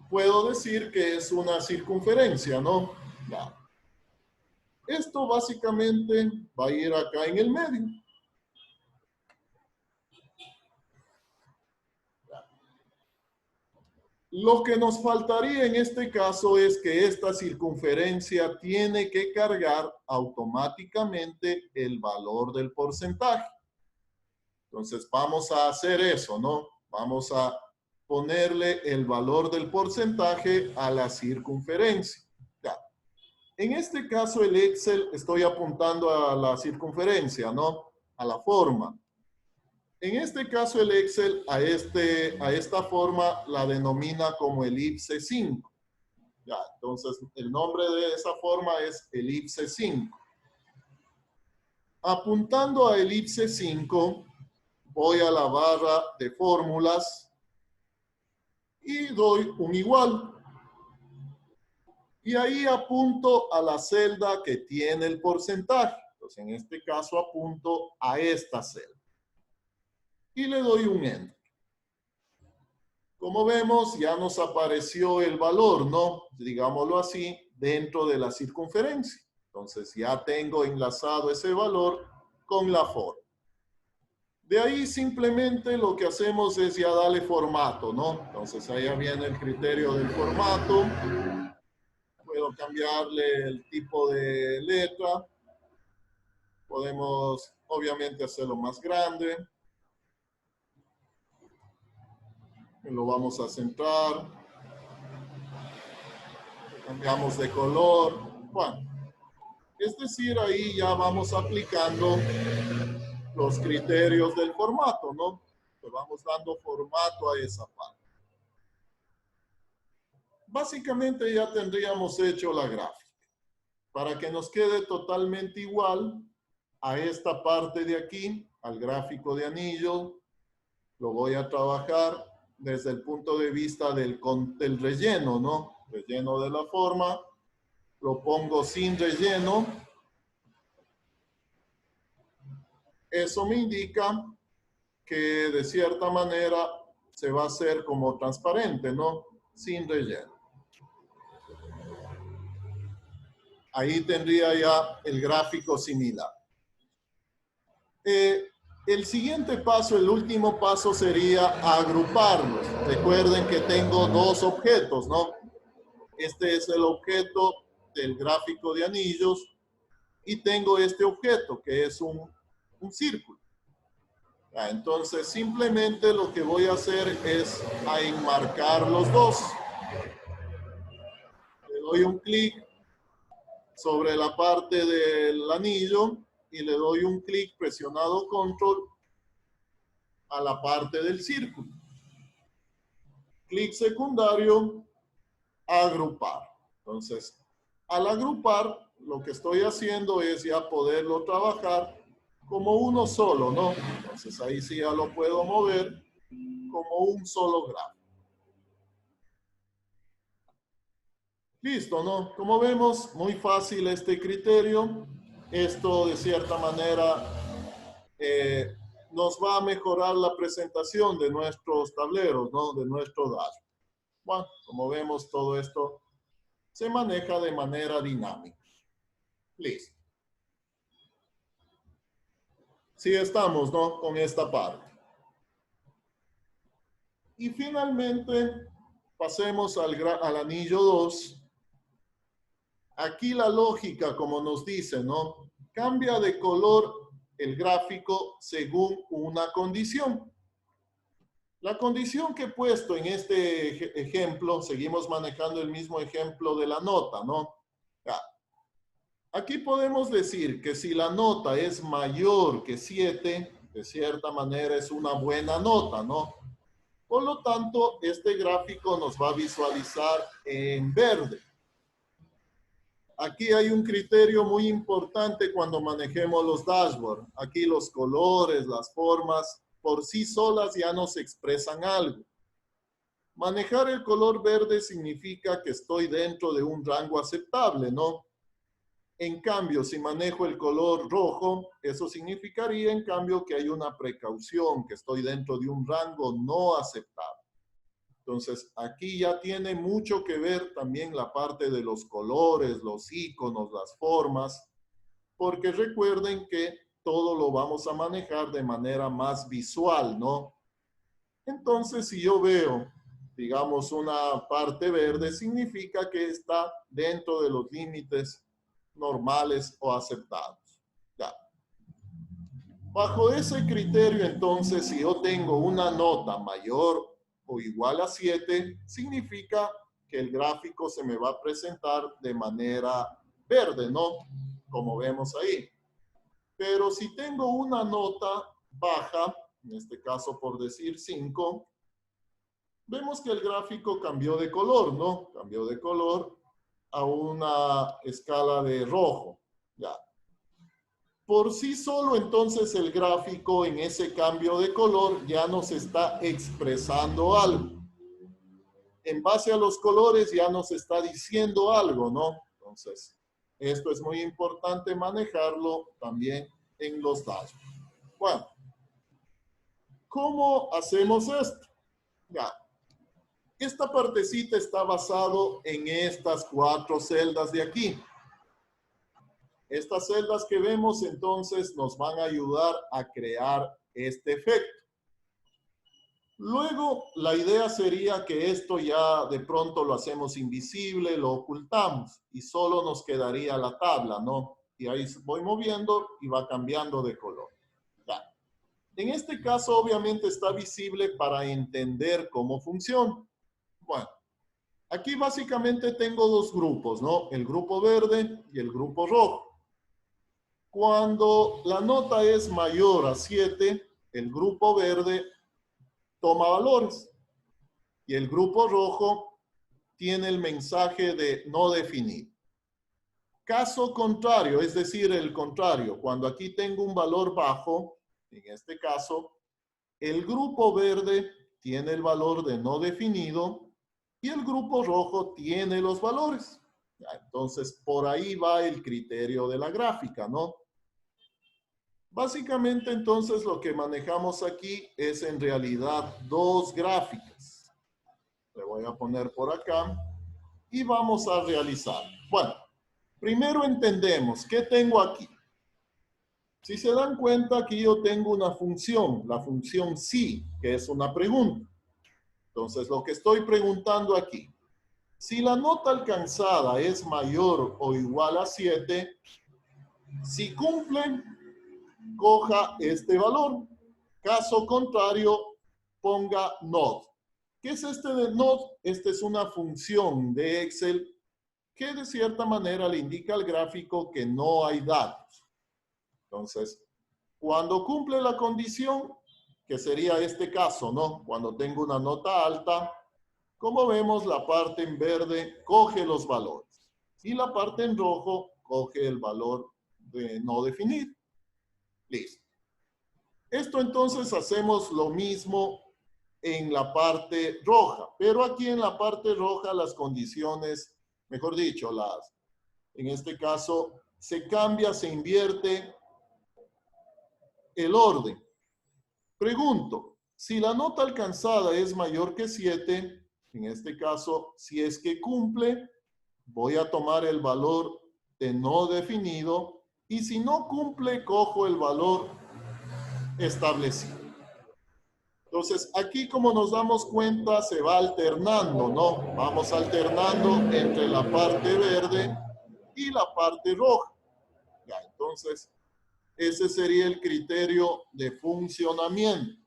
puedo decir que es una circunferencia, ¿no? Ya. Esto básicamente va a ir acá en el medio. Lo que nos faltaría en este caso es que esta circunferencia tiene que cargar automáticamente el valor del porcentaje. Entonces vamos a hacer eso, ¿no? Vamos a ponerle el valor del porcentaje a la circunferencia. Ya. En este caso el Excel estoy apuntando a la circunferencia, ¿no? A la forma. En este caso, el Excel a esta forma la denomina como elipse 5. Ya, entonces, el nombre de esa forma es elipse 5. Apuntando a elipse 5, voy a la barra de fórmulas y doy un igual. Y ahí apunto a la celda que tiene el porcentaje. Entonces, en este caso, apunto a esta celda. Y le doy un Enter. Como vemos, ya nos apareció el valor, ¿no? Digámoslo así, dentro de la circunferencia. Entonces ya tengo enlazado ese valor con la forma. De ahí simplemente lo que hacemos es ya darle formato, ¿no? Entonces ahí viene el criterio del formato. Puedo cambiarle el tipo de letra. Podemos obviamente hacerlo más grande. Lo vamos a centrar. Cambiamos de color. Bueno, es decir, ahí ya vamos aplicando los criterios del formato, ¿no? Le vamos dando formato a esa parte. Básicamente ya tendríamos hecho la gráfica. Para que nos quede totalmente igual a esta parte de aquí, al gráfico de anillo, lo voy a trabajar desde el punto de vista del relleno, ¿no? Relleno de la forma. Lo pongo sin relleno. Eso me indica que de cierta manera se va a hacer como transparente, ¿no? Sin relleno. Ahí tendría ya el gráfico similar. El siguiente paso, el último paso sería agruparlos. Recuerden que tengo dos objetos, ¿no? Este es el objeto del gráfico de anillos y tengo este objeto que es un círculo. Entonces, simplemente lo que voy a hacer es a enmarcar los dos. Le doy un clic sobre la parte del anillo y le doy un clic presionado control a la parte del círculo. Clic secundario, agrupar. Entonces, al agrupar, lo que estoy haciendo es ya poderlo trabajar como uno solo, ¿no? Entonces, ahí sí ya lo puedo mover como un solo gráfico. Listo, ¿no? Como vemos, muy fácil este criterio. Esto, de cierta manera, nos va a mejorar la presentación de nuestros tableros, ¿no? De nuestro dashboard. Bueno, como vemos, todo esto se maneja de manera dinámica. Listo. Sí estamos, ¿no? Con esta parte. Y finalmente, pasemos al anillo 2. Aquí la lógica, como nos dice, ¿no? Cambia de color el gráfico según una condición. La condición que he puesto en este ejemplo, seguimos manejando el mismo ejemplo de la nota, ¿no? Aquí podemos decir que si la nota es mayor que 7, de cierta manera es una buena nota, ¿no? Por lo tanto, este gráfico nos va a visualizar en verde. Aquí hay un criterio muy importante cuando manejemos los dashboards. Aquí los colores, las formas, por sí solas ya nos expresan algo. Manejar el color verde significa que estoy dentro de un rango aceptable, ¿no? En cambio, si manejo el color rojo, eso significaría en cambio que hay una precaución, que estoy dentro de un rango no aceptable. Entonces, aquí ya tiene mucho que ver también la parte de los colores, los iconos, las formas, porque recuerden que todo lo vamos a manejar de manera más visual, ¿no? Entonces, si yo veo, digamos, una parte verde, significa que está dentro de los límites normales o aceptados. Ya. Bajo ese criterio, entonces, si yo tengo una nota mayor o igual a 7, significa que el gráfico se me va a presentar de manera verde, ¿no? Como vemos ahí. Pero si tengo una nota baja, en este caso por decir 5, vemos que el gráfico cambió de color, ¿no? Cambió de color a una escala de rojo. Ya. Por sí solo, entonces, el gráfico en ese cambio de color ya nos está expresando algo. En base a los colores ya nos está diciendo algo, ¿no? Entonces, esto es muy importante manejarlo también en los datos. Bueno, ¿cómo hacemos esto? Ya. Esta partecita está basado en estas 4 celdas de aquí. Estas celdas que vemos entonces nos van a ayudar a crear este efecto. Luego, la idea sería que esto ya de pronto lo hacemos invisible, lo ocultamos y solo nos quedaría la tabla, ¿no? Y ahí voy moviendo y va cambiando de color. Ya. En este caso, obviamente está visible para entender cómo funciona. Bueno, aquí básicamente tengo 2 grupos, ¿no? El grupo verde y el grupo rojo. Cuando la nota es mayor a 7, el grupo verde toma valores y el grupo rojo tiene el mensaje de no definir. Caso contrario, es decir, el contrario, cuando aquí tengo un valor bajo, en este caso, el grupo verde tiene el valor de no definido y el grupo rojo tiene los valores. Entonces, por ahí va el criterio de la gráfica, ¿no? Básicamente, entonces, lo que manejamos aquí es en realidad 2 gráficas. Le voy a poner por acá y vamos a realizar. Bueno, primero entendemos, ¿qué tengo aquí? Si se dan cuenta, aquí yo tengo una función, la función sí, que es una pregunta. Entonces, lo que estoy preguntando aquí, si la nota alcanzada es mayor o igual a 7, si cumple, coja este valor. Caso contrario, ponga not. ¿Qué es este de not? Esta es una función de Excel que de cierta manera le indica al gráfico que no hay datos. Entonces, cuando cumple la condición, que sería este caso, ¿no? Cuando tengo una nota alta, como vemos, la parte en verde coge los valores y la parte en rojo coge el valor de no definir. Listo. Esto entonces hacemos lo mismo en la parte roja, pero aquí en la parte roja las condiciones, mejor dicho, en este caso, se cambia, se invierte el orden. Pregunto, si la nota alcanzada es mayor que 7, en este caso, si es que cumple, voy a tomar el valor de no definido y si no cumple, cojo el valor establecido. Entonces, aquí como nos damos cuenta, se va alternando, ¿no? Vamos alternando entre la parte verde y la parte roja. Ya, entonces, ese sería el criterio de funcionamiento.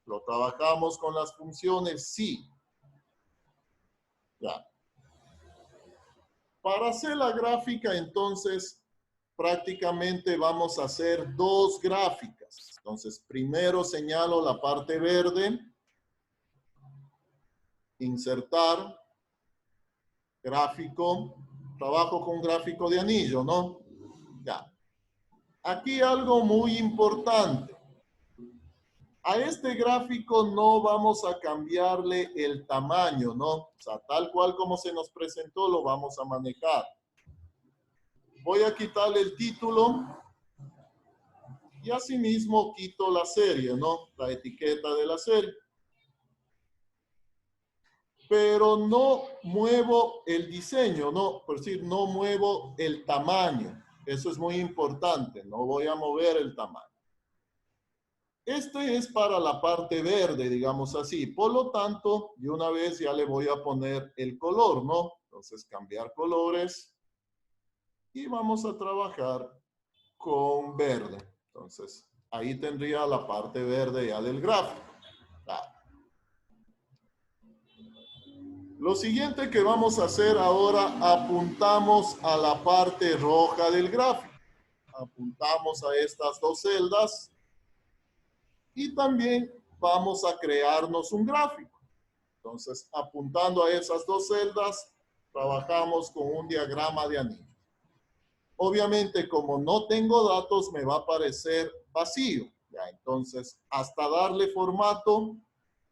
Lo trabajamos con las funciones sí. Ya. Para hacer la gráfica, entonces, prácticamente vamos a hacer dos gráficas. Entonces, primero señalo la parte verde, insertar, gráfico, trabajo con gráfico de anillo, ¿no? Ya. Aquí algo muy importante. A este gráfico no vamos a cambiarle el tamaño, ¿no? O sea, tal cual como se nos presentó, lo vamos a manejar. Voy a quitarle el título y asimismo quito la serie, ¿no? La etiqueta de la serie. Pero no muevo el diseño, ¿no? Por decir, no muevo el tamaño. Eso es muy importante, no voy a mover el tamaño. Este es para la parte verde, digamos así. Por lo tanto, de una vez ya le voy a poner el color, ¿no? Entonces, cambiar colores. Y vamos a trabajar con verde. Entonces, ahí tendría la parte verde ya del gráfico. Lo siguiente que vamos a hacer ahora, apuntamos a la parte roja del gráfico. Apuntamos a estas dos celdas. Y también vamos a crearnos un gráfico. Entonces, apuntando a esas dos celdas, trabajamos con un diagrama de anillo. Obviamente, como no tengo datos, me va a aparecer vacío. Ya, entonces, hasta darle formato,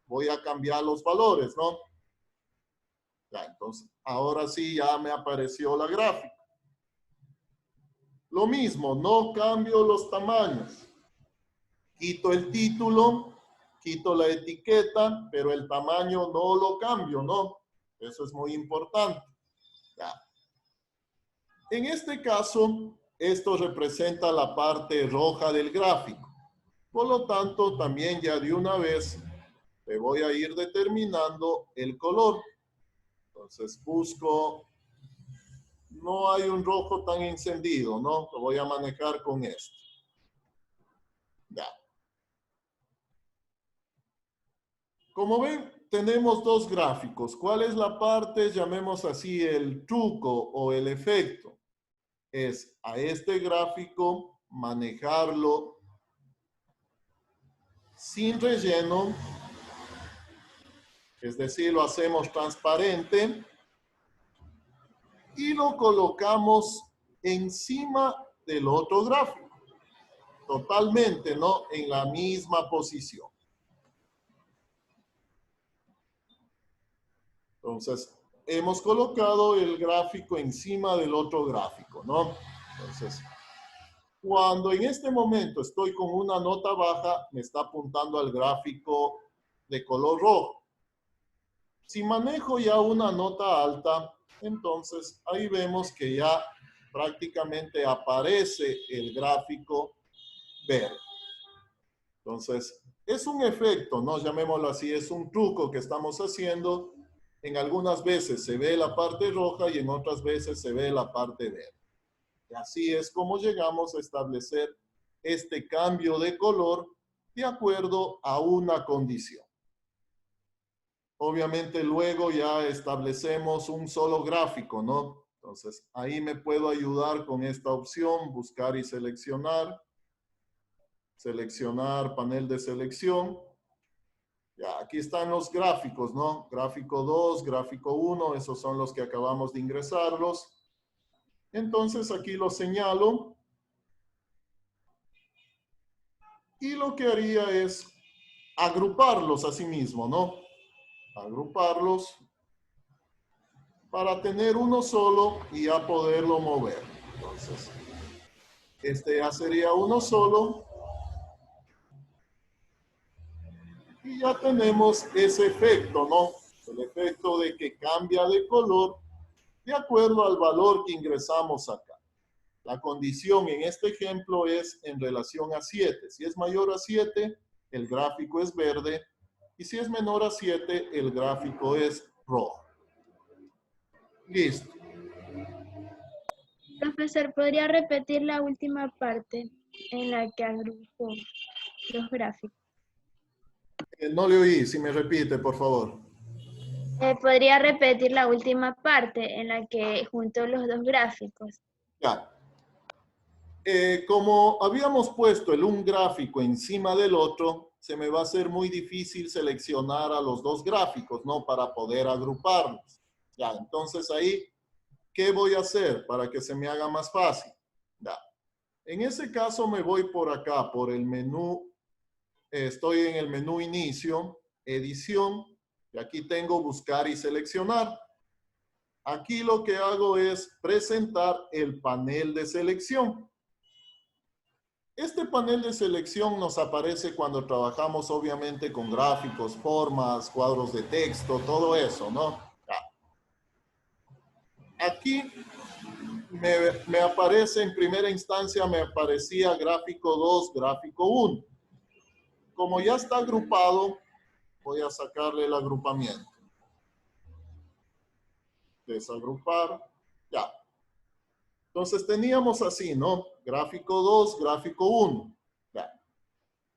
voy a cambiar los valores, ¿no? Ya, entonces, ahora sí ya me apareció la gráfica. Lo mismo, no cambio los tamaños. Quito el título, quito la etiqueta, pero el tamaño no lo cambio, ¿no? Eso es muy importante. Ya. En este caso, esto representa la parte roja del gráfico. Por lo tanto, también ya de una vez le voy a ir determinando el color. Entonces busco, no hay un rojo tan encendido, ¿no? Lo voy a manejar con esto. Ya. Como ven, tenemos dos gráficos. ¿Cuál es la parte, llamemos así, el truco o el efecto? Es a este gráfico manejarlo sin relleno, es decir, lo hacemos transparente y lo colocamos encima del otro gráfico, totalmente, ¿no? En la misma posición. Entonces, hemos colocado el gráfico encima del otro gráfico, ¿no? Entonces, cuando en este momento estoy con una nota baja, me está apuntando al gráfico de color rojo. Si manejo ya una nota alta, entonces ahí vemos que ya prácticamente aparece el gráfico verde. Entonces, es un efecto, ¿no? Llamémoslo así, es un truco que estamos haciendo. En algunas veces se ve la parte roja y en otras veces se ve la parte verde. Y así es como llegamos a establecer este cambio de color de acuerdo a una condición. Obviamente luego ya establecemos un solo gráfico, ¿no? Entonces ahí me puedo ayudar con esta opción, buscar y seleccionar. Seleccionar panel de selección. Ya, aquí están los gráficos, ¿no? Gráfico 2, gráfico 1, esos son los que acabamos de ingresarlos. Entonces aquí los señalo. Y lo que haría es agruparlos a sí mismo, ¿no? Agruparlos para tener uno solo y ya poderlo mover. Entonces, este ya sería uno solo. Y ya tenemos ese efecto, ¿no? El efecto de que cambia de color de acuerdo al valor que ingresamos acá. La condición en este ejemplo es en relación a 7. Si es mayor a 7, el gráfico es verde. Y si es menor a 7, el gráfico es rojo. Listo. Profesor, ¿podría repetir la última parte en la que agrupó los gráficos? No le oí, si me repite, por favor. ¿Podría repetir la última parte en la que juntó los dos gráficos? Ya. Como habíamos puesto un gráfico encima del otro, se me va a hacer muy difícil seleccionar a los dos gráficos, ¿no? Para poder agruparlos. Ya, entonces ahí, ¿qué voy a hacer para que se me haga más fácil? Ya. En ese caso me voy por acá, por el menú. Estoy en el menú Inicio, Edición, y aquí tengo Buscar y Seleccionar. Aquí lo que hago es presentar el panel de selección. Este panel de selección nos aparece cuando trabajamos obviamente con gráficos, formas, cuadros de texto, todo eso, ¿no? Aquí me aparece en primera instancia, me aparecía gráfico 2, gráfico 1. Como ya está agrupado, voy a sacarle el agrupamiento. Desagrupar, ya. Entonces teníamos así, ¿no? Gráfico 2, gráfico 1. Ya.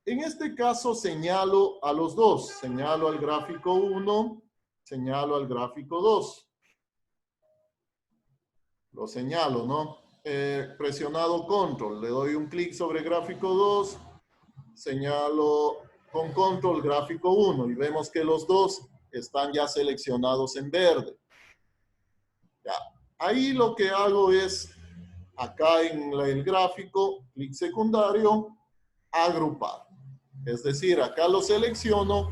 En este caso señalo a los dos. Señalo al gráfico 1, señalo al gráfico 2. Lo señalo, ¿no? Presionado control. Le doy un clic sobre gráfico 2. Señalo con control gráfico 1 y vemos que los dos están ya seleccionados en verde. Ya. Ahí lo que hago es, acá en el gráfico, clic secundario, agrupar. Es decir, acá los selecciono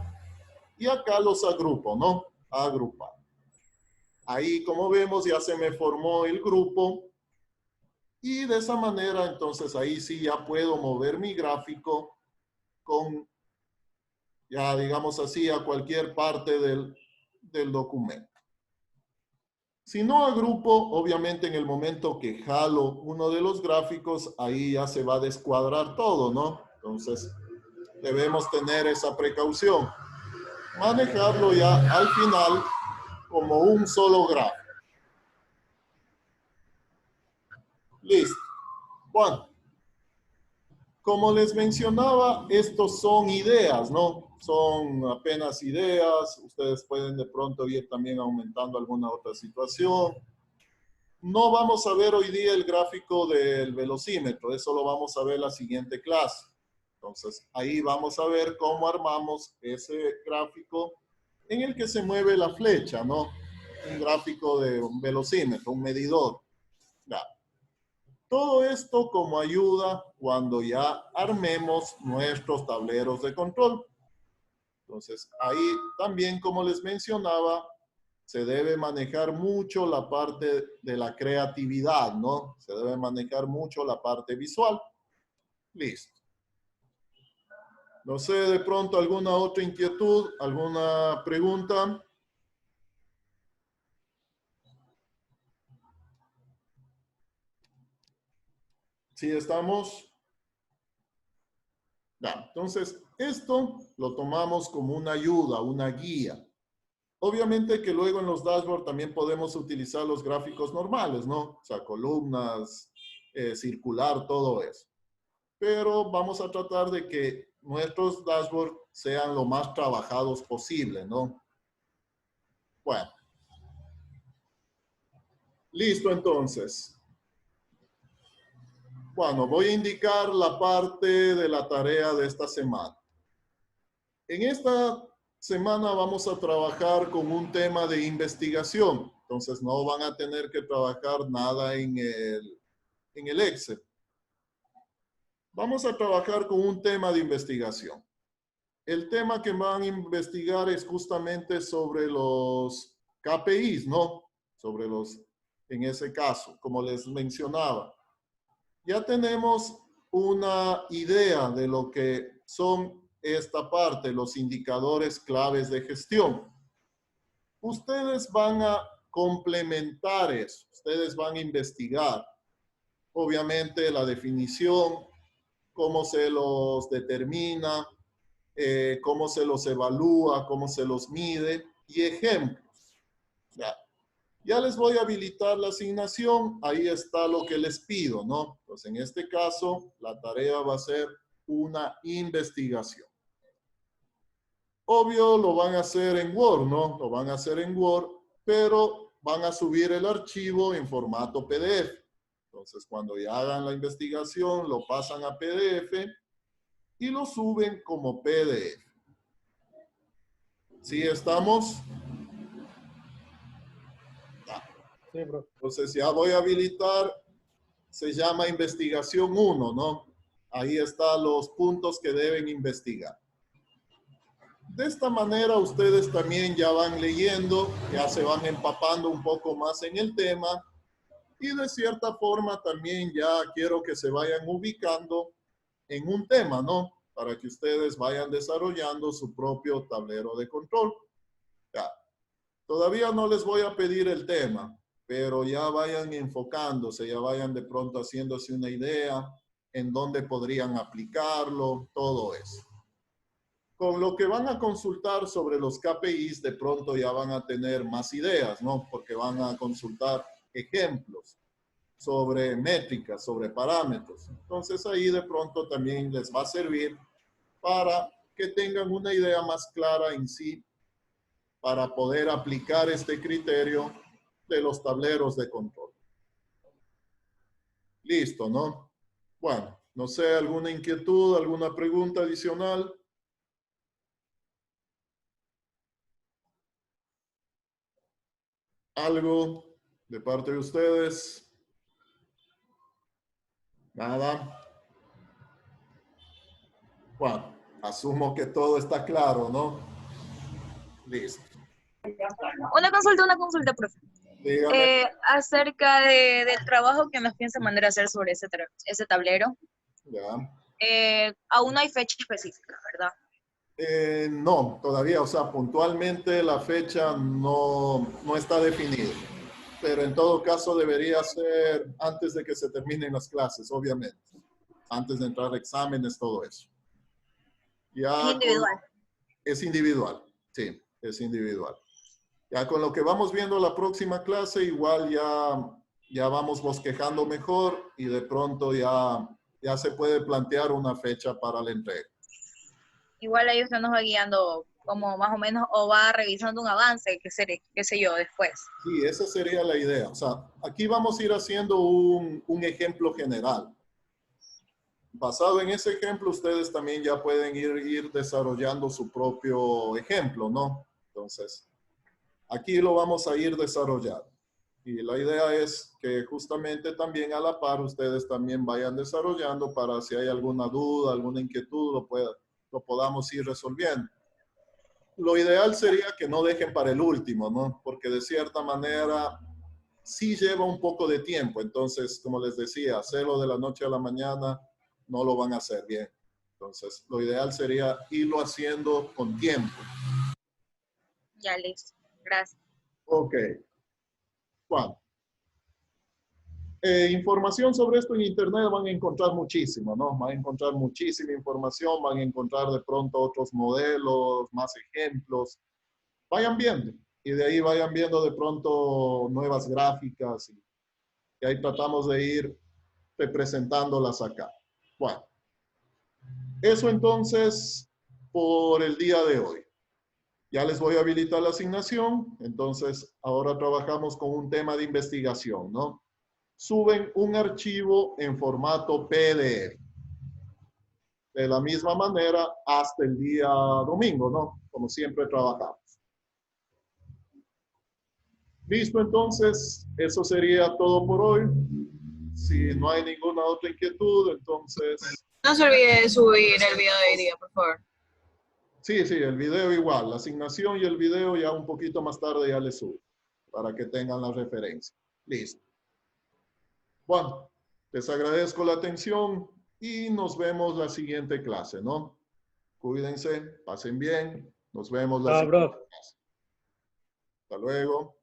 y acá los agrupo, ¿no? Agrupar. Ahí, como vemos, ya se me formó el grupo. Y de esa manera, entonces, ahí sí ya puedo mover mi gráfico con, ya digamos así, a cualquier parte del documento. Si no agrupo, obviamente en el momento que jalo uno de los gráficos, ahí ya se va a descuadrar todo, ¿no? Entonces, debemos tener esa precaución. Manejarlo ya al final como un solo gráfico. Listo. Bueno, como les mencionaba, estos son ideas, ¿no? Son apenas ideas. Ustedes pueden de pronto ir también aumentando alguna otra situación. No vamos a ver hoy día el gráfico del velocímetro. Eso lo vamos a ver la siguiente clase. Entonces, ahí vamos a ver cómo armamos ese gráfico en el que se mueve la flecha, ¿no? Un gráfico de un velocímetro, un medidor. Ya. Todo esto como ayuda cuando ya armemos nuestros tableros de control. Entonces, ahí también, como les mencionaba, se debe manejar mucho la parte de la creatividad, ¿no? Se debe manejar mucho la parte visual. Listo. No sé, de pronto alguna otra inquietud, alguna pregunta. ¿Sí estamos? Ya, entonces, esto lo tomamos como una ayuda, una guía. Obviamente que luego en los dashboards también podemos utilizar los gráficos normales, ¿no? O sea, columnas, circular, todo eso. Pero vamos a tratar de que nuestros dashboards sean lo más trabajados posible, ¿no? Bueno. Listo, entonces. Bueno, voy a indicar la parte de la tarea de esta semana. En esta semana vamos a trabajar con un tema de investigación. Entonces, no van a tener que trabajar nada en el Excel. Vamos a trabajar con un tema de investigación. El tema que van a investigar es justamente sobre los KPIs, ¿no? Sobre los, en ese caso, como les mencionaba. Ya tenemos una idea de lo que son esta parte, los indicadores claves de gestión. Ustedes van a complementar eso, ustedes van a investigar obviamente la definición, cómo se los determina, cómo se los evalúa, cómo se los mide y ejemplos. Ya les voy a habilitar la asignación, ahí está lo que les pido, ¿no? Pues en este caso, la tarea va a ser una investigación. Obvio, lo van a hacer en Word, ¿no? Lo van a hacer en Word, pero van a subir el archivo en formato PDF. Entonces, cuando ya hagan la investigación, lo pasan a PDF y lo suben como PDF. ¿Sí estamos? Sí, bro. Entonces, ya voy a habilitar, se llama investigación 1, ¿no? Ahí están los puntos que deben investigar. De esta manera ustedes también ya van leyendo, ya se van empapando un poco más en el tema y de cierta forma también ya quiero que se vayan ubicando en un tema, ¿no? Para que ustedes vayan desarrollando su propio tablero de control. Ya. Todavía no les voy a pedir el tema, pero ya vayan enfocándose, ya vayan de pronto haciéndose una idea en dónde podrían aplicarlo, todo eso. Con lo que van a consultar sobre los KPIs, de pronto ya van a tener más ideas, ¿no? Porque van a consultar ejemplos sobre métricas, sobre parámetros. Entonces ahí de pronto también les va a servir para que tengan una idea más clara en sí para poder aplicar este criterio de los tableros de control. Listo, ¿no? Bueno, no sé, ¿alguna inquietud, alguna pregunta adicional? ¿Algo de parte de ustedes? Nada. Bueno, asumo que todo está claro, ¿no? Listo. Una consulta, profe. Dígame. Acerca del trabajo que nos piensa mandar a hacer sobre ese tablero. Ya. Aún no hay fecha específica, ¿verdad? No, todavía, o sea, puntualmente la fecha no está definida. Pero en todo caso debería ser antes de que se terminen las clases, obviamente. Antes de entrar a exámenes, todo eso. Ya Es individual. Es individual, sí, es individual. Ya con lo que vamos viendo la próxima clase, igual ya vamos bosquejando mejor y de pronto ya se puede plantear una fecha para la entrega. Igual ahí usted nos va guiando como más o menos, o va revisando un avance, qué sé yo, después. Sí, esa sería la idea. O sea, aquí vamos a ir haciendo un ejemplo general. Basado en ese ejemplo, ustedes también ya pueden ir desarrollando su propio ejemplo, ¿no? Entonces, aquí lo vamos a ir desarrollando. Y la idea es que justamente también a la par ustedes también vayan desarrollando para si hay alguna duda, alguna inquietud, lo podamos ir resolviendo. Lo ideal sería que no dejen para el último, ¿no? Porque de cierta manera sí lleva un poco de tiempo. Entonces, como les decía, hacerlo de la noche a la mañana no lo van a hacer bien. Entonces, lo ideal sería irlo haciendo con tiempo. Ya, listo. Gracias. Ok. Bueno. Información sobre esto en internet van a encontrar muchísimo, ¿no? Van a encontrar muchísima información, van a encontrar de pronto otros modelos, más ejemplos. Vayan viendo y de ahí vayan viendo de pronto nuevas gráficas y ahí tratamos de ir presentándolas acá. Bueno, eso entonces por el día de hoy. Ya les voy a habilitar la asignación, entonces ahora trabajamos con un tema de investigación, ¿no? Suben un archivo en formato PDF. De la misma manera hasta el día domingo, ¿no? Como siempre trabajamos. Listo, entonces, eso sería todo por hoy. Si no hay ninguna otra inquietud, entonces... No se olvide de subir el video de hoy día, por favor. Sí, el video igual. La asignación y el video ya un poquito más tarde ya les subo para que tengan la referencia. Listo. Bueno, les agradezco la atención y nos vemos la siguiente clase, ¿no? Cuídense, pasen bien. Nos vemos la siguiente clase. Hasta luego.